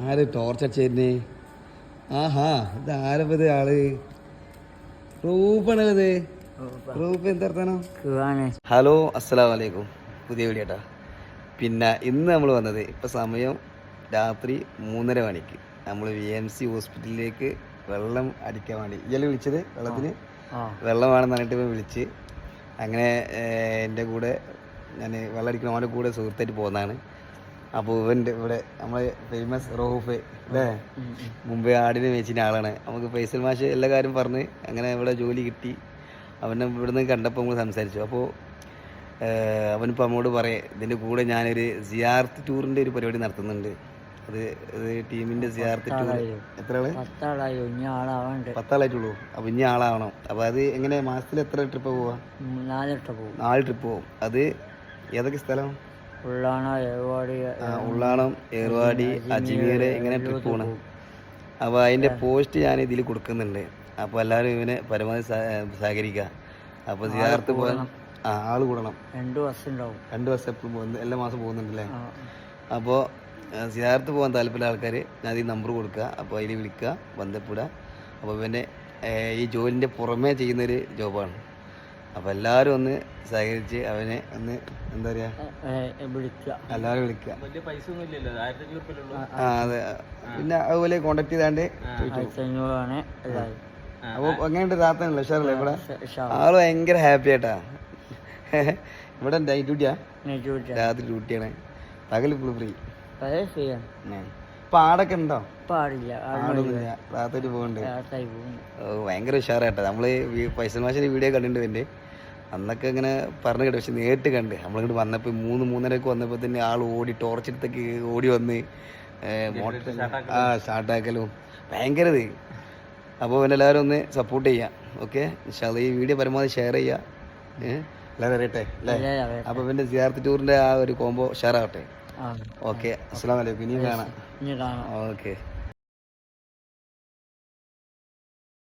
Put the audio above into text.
ആര് ടോർച്ച് അടിച്ചേ? ആഹാ, ഇത് ആരപ്പത് ആള്? റൂഫാണത്. റൂഫ് എന്താ? ഹലോ, അസ്സലാമു അലൈക്കും. പുതിയ വീഡിയോ കേട്ടാ. പിന്നെ ഇന്ന് നമ്മൾ വന്നത് ഇപ്പം സമയം രാത്രി 3:30 മണിക്ക് നമ്മൾ VMC ഹോസ്പിറ്റലിലേക്ക് വെള്ളം അടിക്കാൻ വേണ്ടി ഇയാൾ വിളിച്ചത്. വെള്ളത്തിന് വെള്ളം വേണമെന്ന് പറഞ്ഞിട്ട് ഇപ്പം വിളിച്ച് അങ്ങനെ എൻ്റെ കൂടെ ഞാൻ വെള്ളം അടിക്കുന്ന അവൻ്റെ കൂടെ സുഹൃത്തായിട്ട് പോകുന്നതാണ്. അപ്പോൾ ഇവൻ്റെ ഇവിടെ നമ്മളെ ഫേമസ് റോഫ് അല്ലേ, മുമ്പേ ആടിനെ മേച്ചിൻ്റെ ആളാണ്. നമുക്ക് ഫൈസൽ മാഷ് എല്ലാ കാര്യം പറഞ്ഞ് അങ്ങനെ ഇവിടെ ജോലി കിട്ടി. അവനെ ഇവിടുന്ന് കണ്ടപ്പോൾ നമ്മൾ സംസാരിച്ചു. അപ്പോൾ അവനിപ്പോൾ നമ്മോട് പറയാം, ഇതിൻ്റെ കൂടെ ഞാനൊരു സിയാർത്ത് ടൂറിൻ്റെ ഒരു പരിപാടി നടത്തുന്നുണ്ട്. അത് ടീമിൻ്റെ സിയാർത്ത് ടൂർ. എത്ര ആള്? 10 ആളായിട്ടുള്ളൂ. അപ്പോൾ ഇനി ആളാവണം. അപ്പോൾ അത് എങ്ങനെ മാസത്തിൽ എത്ര ട്രിപ്പ് പോവാ? 4 ട്രിപ്പ് പോകും. അത് ഏതൊക്കെ സ്ഥലം? ഉള്ളാണം, ഏർവാടി, അജ്മീർ, ഇങ്ങനെ ട്രിപ്പ് പോകണം. അപ്പോൾ അതിൻ്റെ പോസ്റ്റ് ഞാൻ ഇതിൽ കൊടുക്കുന്നുണ്ട്. അപ്പോൾ എല്ലാവരും ഇവനെ പരമാവധി സഹകരിക്കുക. അപ്പോൾ സിയാർത്ത് പോകാൻ ആൾ കൂടണം. 2 ബസ് എപ്പോഴും പോകുന്നത്, എല്ലാ മാസം പോകുന്നുണ്ടല്ലേ. അപ്പോൾ സിയാർത്ത് പോകാൻ താല്പര്യമുള്ള ആൾക്കാർ ഞാൻ ഈ നമ്പർ കൊടുക്കുക. അപ്പോൾ അതിൽ വിളിക്കുക, ബന്ധപ്പെടുക. അപ്പോൾ ഇവൻ്റെ ഈ ജോലിൻ്റെ പുറമേ ചെയ്യുന്നൊരു ജോബാണ്. അപ്പോൾ എല്ലാവരും ഒന്ന് സഹകരിച്ച് അവനെ ഒന്ന് എന്താ പറയുക, എല്ലാവരും വിളിക്കുക. അതെ. പിന്നെ അതുപോലെ കോണ്ടാക്ട് ചെയ്താണ്ട് അപ്പോൾ എങ്ങനെയുണ്ട്? രാത്രിയല്ലേ ഉഷാറല്ലേ? ഇവിടെ ആള് ഭയങ്കര ഹാപ്പി ആയിട്ടാ. ഇവിടെ നൈറ്റ് ഡ്യൂട്ടിയാ, രാത്രി ഡ്യൂട്ടിയാണ്. പകൽ ഫുൾ ഫ്രീ. ഇപ്പൊ ആടൊക്കെ ഉണ്ടോ? ആടൊന്നുമില്ല, രാത്രി പോകുന്നുണ്ട്. ഭയങ്കര ഉഷാറായിട്ടാ. നമ്മള് ഫൈസൽ മാഷിന്റെ വീഡിയോ കണ്ടിട്ടുണ്ട് എൻ്റെ. അന്നൊക്കെ ഇങ്ങനെ പറഞ്ഞു കേട്ടു, പക്ഷെ നേരിട്ട് കണ്ട് നമ്മളിങ്ങോട്ട് വന്നപ്പോൾ 3-3:30 വന്നപ്പോൾ തന്നെ ആൾ ഓടി ടോർച്ചെടുത്തൊക്കെ ഓടി വന്ന് സ്റ്റാർട്ടാക്കലും ഭയങ്കര ഇത്. അപ്പോൾ എല്ലാവരും ഒന്ന് സപ്പോർട്ട് ചെയ്യാം. ഓക്കെ, ഈ വീഡിയോ പരമാവധി ഷെയർ ചെയ്യുക. എല്ലാവരും അറിയട്ടെ അല്ലേ? അപ്പോൾ പിന്നെ സിയാർത്ത് ടൂറിൻ്റെ ആ ഒരു കോംബോ ഷെയർ ആവട്ടെ. ഓക്കെ, അസ്സലാമു അലൈക്കും. ഇനിയും കാണാം. ഓക്കെ.